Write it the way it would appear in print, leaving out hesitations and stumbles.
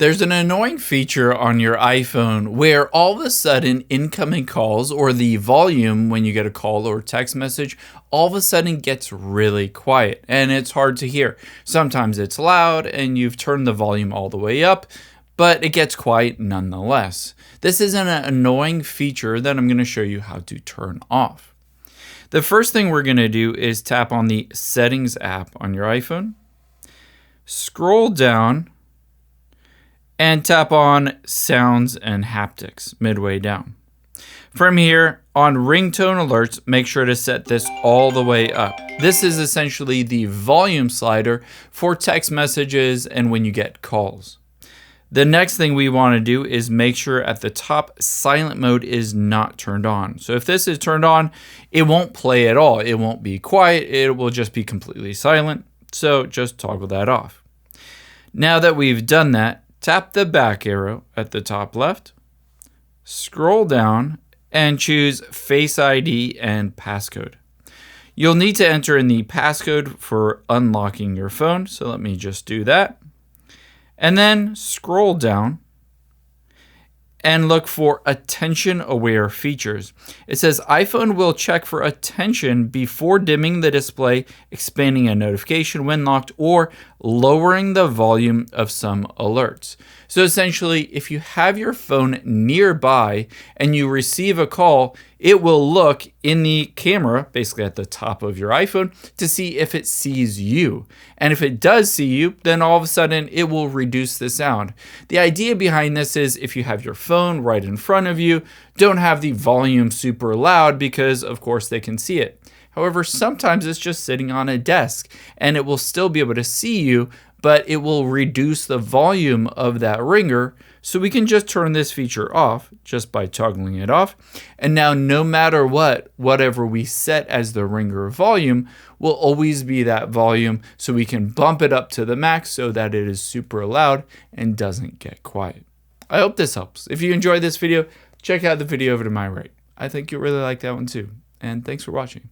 There's an annoying feature on your iPhone where all of a sudden incoming calls or the volume when you get a call or text message all of a sudden gets really quiet and it's hard to hear. Sometimes it's loud and you've turned the volume all the way up, but it gets quiet nonetheless. This is an annoying feature that I'm going to show you how to turn off. The first thing we're going to do is tap on the Settings app on your iPhone, scroll down, and tap on Sounds and Haptics midway down. From here, on ringtone alerts, make sure to set this all the way up. This is essentially the volume slider for text messages and when you get calls. The next thing we want to do is make sure at the top silent mode is not turned on. So if this is turned on, it won't play at all. It won't be quiet. It will just be completely silent. So just toggle that off. Now that we've done that, tap the back arrow at the top left, scroll down, and choose Face ID and passcode. You'll need to enter in the passcode for unlocking your phone, so let me just do that. And then scroll down and look for attention-aware features. It says iPhone will check for attention before dimming the display, expanding a notification when locked, or lowering the volume of some alerts. So essentially, if you have your phone nearby and you receive a call, it will look in the camera, basically at the top of your iPhone, to see if it sees you. And if it does see you, then all of a sudden it will reduce the sound. The idea behind this is if you have your phone right in front of you, don't have the volume super loud because of course they can see it. However, sometimes it's just sitting on a desk and it will still be able to see you, but it will reduce the volume of that ringer. So we can just turn this feature off just by toggling it off. And now no matter what, whatever we set as the ringer volume will always be that volume. So we can bump it up to the max so that it is super loud and doesn't get quiet. I hope this helps. If you enjoyed this video, check out the video over to my right. I think you'll really like that one too. And thanks for watching.